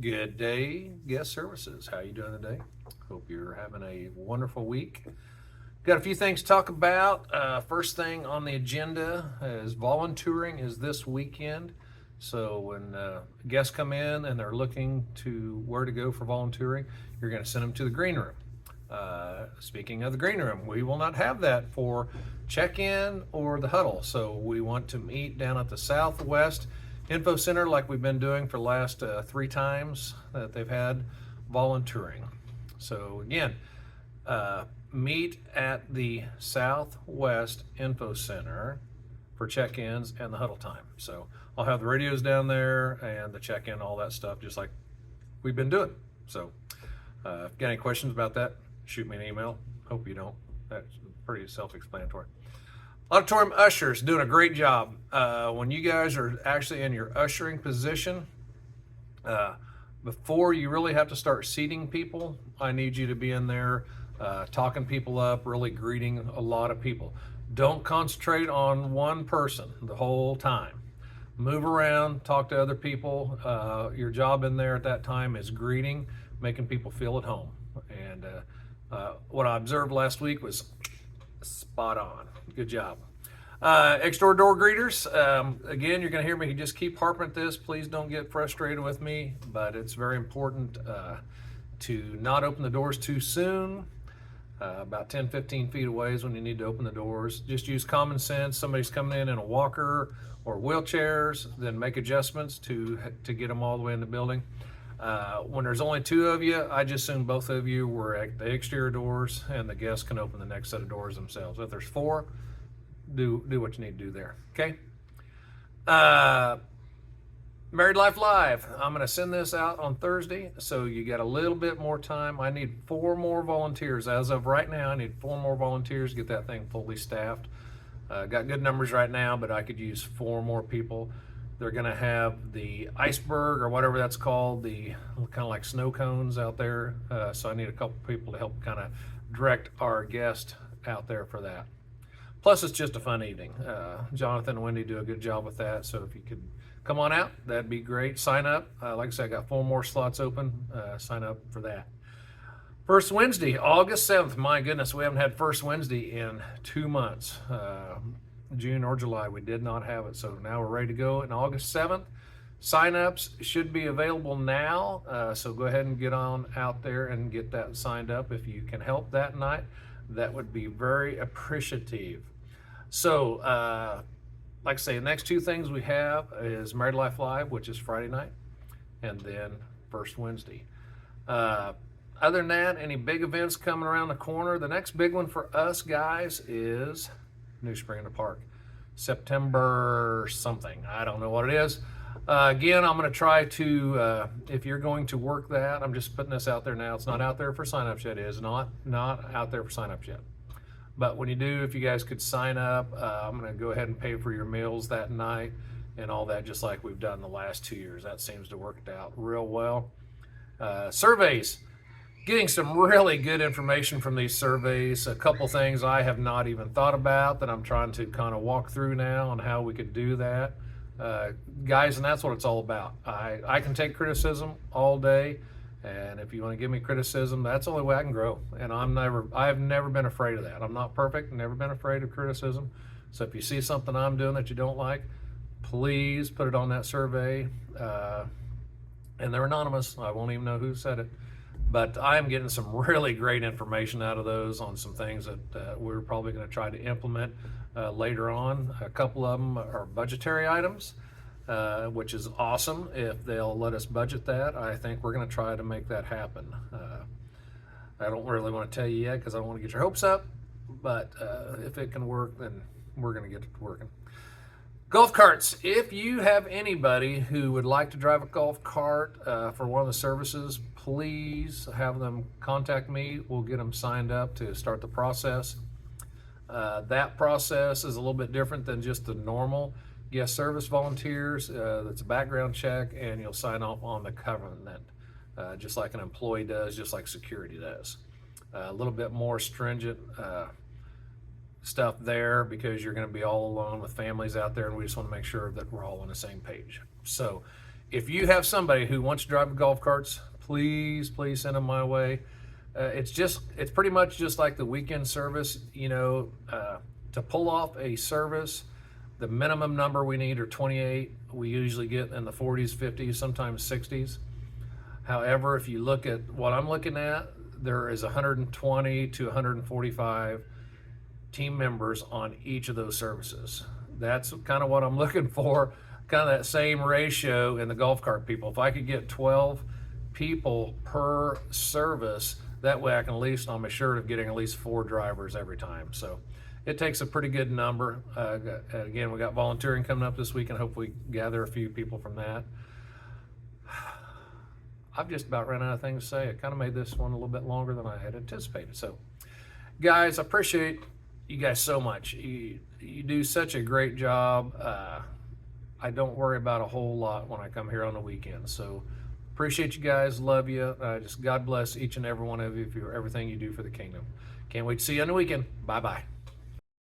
Good day, guest services. How you doing today? Hope you're having a wonderful week. Got a few things to talk about. First thing on the agenda is volunteering is this weekend. So when guests come in and they're looking to where to go for volunteering, you're going to send them to the green room. Speaking of the green room, we will not have that for check-in or the huddle. So we want to meet down at the Southwest Info Center like we've been doing for the last 3 times that they've had volunteering. So again, meet at the Southwest Info Center for check-ins and the huddle time. So I'll have the radios down there and the check-in, all that stuff, just like we've been doing. So if you got any questions about that, shoot me an email. Hope you don't. That's pretty self-explanatory. Auditorium ushers doing a great job. When you guys are actually in your ushering position, before you really have to start seating people, I need you to be in there talking people up, really greeting a lot of people. Don't concentrate on one person the whole time. Move around, talk to other people. Your job in there at that time is greeting, making people feel at home. And what I observed last week was spot on. Good job. Extra door greeters. Again, you're going to hear me just keep harping at this. Please don't get frustrated with me, but it's very important to not open the doors too soon. About 10-15 feet away is when you need to open the doors. Just use common sense. Somebody's coming in a walker or wheelchairs, then make adjustments to get them all the way in the building. When there's only 2 of you, I just assume both of you were at the exterior doors and the guests can open the next set of doors themselves. If there's 4, do what you need to do there, okay? Married Life Live. I'm going to send this out on Thursday, so you got a little bit more time. I need 4 more volunteers. As of right now, I need 4 more volunteers to get that thing fully staffed. Got good numbers right now, but I could use 4 more people. They're going to have the iceberg or whatever that's called, the kind of like snow cones out there. So I need a couple people to help kind of direct our guest out there for that. Plus, it's just a fun evening. Jonathan and Wendy do a good job with that. So if you could come on out, that'd be great. Sign up. Like I said, I got 4 more slots open. Sign up for that. First Wednesday, August 7th. My goodness, we haven't had First Wednesday in 2 months. June or July, we did not have it. So now we're ready to go. And August 7th, sign-ups should be available now. So go ahead and get on out there and get that signed up. If you can help that night, that would be very appreciative. So, like I say, the next 2 things we have is Married Life Live, which is Friday night, and then First Wednesday. Other than that, any big events coming around the corner? The next big one for us guys is New Spring in the Park. September something. I don't know what it is. Again, I'm going to try to, if you're going to work that, I'm just putting this out there now. It's not out there for signups yet. It is not out there for signups yet. But when you do, if you guys could sign up, I'm going to go ahead and pay for your meals that night and all that, just like we've done the last 2 years. That seems to work out real well. Surveys. Getting some really good information from these surveys. A couple things I have not even thought about that I'm trying to kind of walk through now on how we could do that. Guys, and that's what it's all about. I can take criticism all day, and if you want to give me criticism, that's the only way I can grow. And I have never been afraid of that. I'm not perfect, never been afraid of criticism. So if you see something I'm doing that you don't like, please put it on that survey. And they're anonymous. I won't even know who said it. But I am getting some really great information out of those on some things that we're probably going to try to implement later on. A couple of them are budgetary items, which is awesome. If they'll let us budget that, I think we're going to try to make that happen. I don't really want to tell you yet because I don't want to get your hopes up, but if it can work, then we're going to get it working. Golf carts. If you have anybody who would like to drive a golf cart for one of the services, please have them contact me. We'll get them signed up to start the process. That process is a little bit different than just the normal guest service volunteers. It's a background check, and you'll sign off on the covenant, just like an employee does, just like security does. A little bit more stringent stuff there because you're going to be all alone with families out there, and we just want to make sure that we're all on the same page. So if you have somebody who wants to drive golf carts, please send them my way. It's pretty much just like the weekend service. To pull off a service, the minimum number we need are 28. We usually get in the 40s, 50s, sometimes 60s. However, if you look at what I'm looking at, there is 120 to 145 team members on each of those services. That's kind of what I'm looking for, kind of that same ratio in the golf cart people. If I could get 12 people per service, that way I can at least, I'm assured of getting at least 4 drivers every time. So it takes a pretty good number. Again, we got volunteering coming up this week, and hopefully gather a few people from that. I've just about run out of things to say. I kind of made this one a little bit longer than I had anticipated. So, guys, I appreciate you guys so much. You do such a great job. I don't worry about a whole lot when I come here on the weekends. So, appreciate you guys. Love you. Just God bless each and every one of you for everything you do for the kingdom. Can't wait to see you on the weekend. Bye-bye.